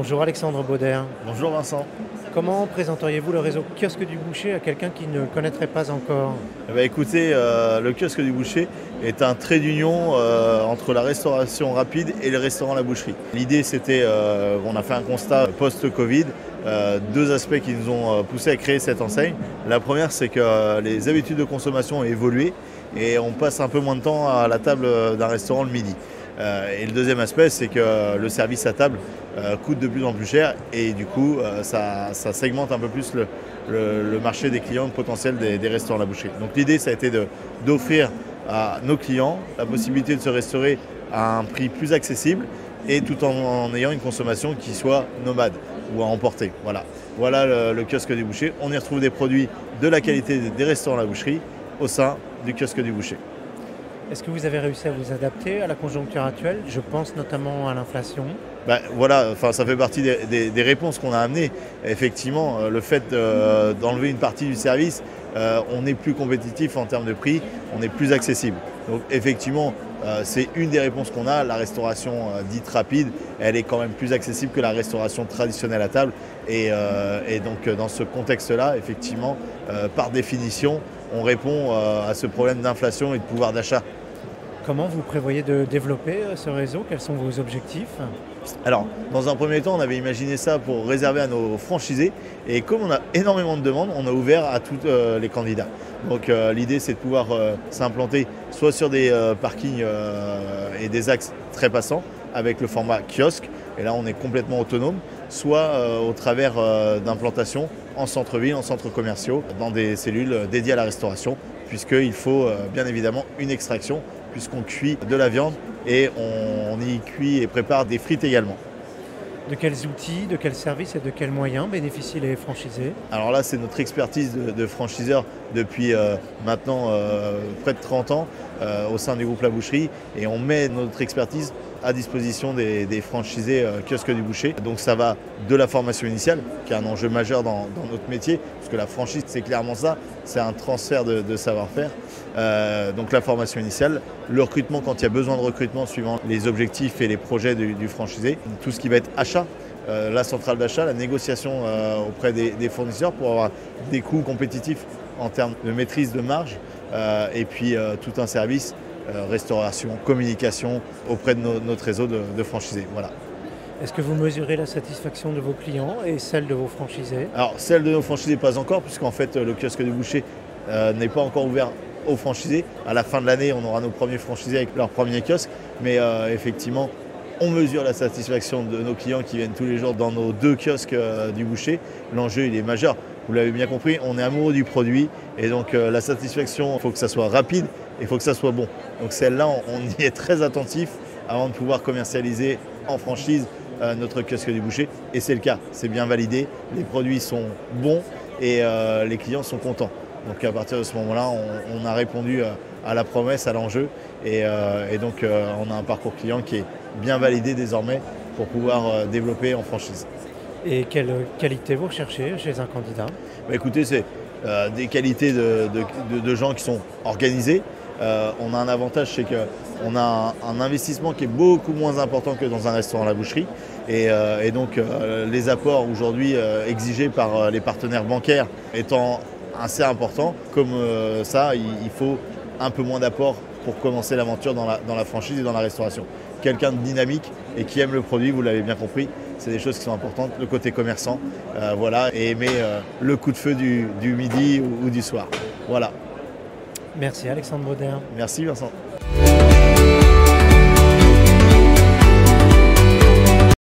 Bonjour Alexandre Bauder. Bonjour Vincent. Comment présenteriez-vous le réseau Kiosque du Boucher à quelqu'un qui ne le connaîtrait pas encore? Écoutez, le kiosque du boucher est un trait d'union entre la restauration rapide et le restaurant La Boucherie. L'idée c'était, on a fait un constat post-Covid, deux aspects qui nous ont poussé à créer cette enseigne. La première, c'est que les habitudes de consommation ont évolué et on passe un peu moins de temps à la table d'un restaurant le midi. Et le deuxième aspect, c'est que le service à table coûte de plus en plus cher et du coup, ça segmente un peu plus le marché des clients potentiels des restaurants La Boucherie. Donc l'idée, ça a été d'offrir à nos clients la possibilité de se restaurer à un prix plus accessible et tout en ayant une consommation qui soit nomade ou à emporter. Voilà le kiosque du boucher. On y retrouve des produits de la qualité des restaurants La Boucherie au sein du kiosque du boucher. Est-ce que vous avez réussi à vous adapter à la conjoncture actuelle? Je pense notamment à l'inflation. Ça fait partie des réponses qu'on a amenées. Effectivement, le fait d'enlever une partie du service, on est plus compétitif en termes de prix, on est plus accessible. Donc effectivement, c'est une des réponses qu'on a. La restauration dite rapide, elle est quand même plus accessible que la restauration traditionnelle à table. Et donc dans ce contexte-là, effectivement, par définition, on répond à ce problème d'inflation et de pouvoir d'achat. Comment vous prévoyez de développer ce réseau? Quels sont vos objectifs? Alors, dans un premier temps, on avait imaginé ça pour réserver à nos franchisés. Et comme on a énormément de demandes, on a ouvert à tous les candidats. Donc l'idée, c'est de pouvoir s'implanter soit sur des parkings et des axes très passants avec le format kiosque. Et là, on est complètement autonome. Soit au travers d'implantations en centre-ville, en centres commerciaux, dans des cellules dédiées à la restauration, puisqu'il faut bien évidemment une extraction, puisqu'on cuit de la viande et on y cuit et prépare des frites également. De quels outils, de quels services et de quels moyens bénéficient les franchisés? Alors là, c'est notre expertise de franchiseur depuis maintenant près de 30 ans au sein du groupe La Boucherie, et on met notre expertise à disposition des franchisés kiosque du boucher. Donc ça va de la formation initiale, qui est un enjeu majeur dans notre métier, parce que la franchise, c'est clairement ça, c'est un transfert de savoir-faire. Donc la formation initiale, le recrutement quand il y a besoin de recrutement suivant les objectifs et les projets du franchisé, tout ce qui va être achat, la centrale d'achat, la négociation auprès des fournisseurs pour avoir des coûts compétitifs en termes de maîtrise de marge, et puis tout un service restauration, communication auprès de notre réseau de franchisés. Voilà. Est-ce que vous mesurez la satisfaction de vos clients et celle de vos franchisés? Alors celle de nos franchisés, pas encore, puisqu'en fait le kiosque du boucher n'est pas encore ouvert aux franchisés. À la fin de l'année, on aura nos premiers franchisés avec leur premier kiosque, mais effectivement, on mesure la satisfaction de nos clients qui viennent tous les jours dans nos deux kiosques du boucher. L'enjeu, il est majeur. Vous l'avez bien compris, on est amoureux du produit et donc la satisfaction, il faut que ça soit rapide et il faut que ça soit bon. Donc celle-là, on y est très attentif avant de pouvoir commercialiser en franchise notre kiosque du boucher. Et c'est le cas, c'est bien validé, les produits sont bons et les clients sont contents. Donc à partir de ce moment-là, on a répondu à la promesse, à l'enjeu et donc on a un parcours client qui est bien validé désormais pour pouvoir développer en franchise. Et quelle qualité vous recherchez chez un candidat? Écoutez, c'est des qualités de gens qui sont organisés. On a un avantage, c'est qu'on a un investissement qui est beaucoup moins important que dans un restaurant La Boucherie. Et donc les apports aujourd'hui exigés par les partenaires bancaires étant assez importants, comme ça, il faut un peu moins d'apports pour commencer l'aventure dans la franchise et dans la restauration. Quelqu'un de dynamique et qui aime le produit, vous l'avez bien compris, c'est des choses qui sont importantes, le côté commerçant, et aimer le coup de feu du midi ou du soir. Voilà. Merci Alexandre Bauder. Merci Vincent.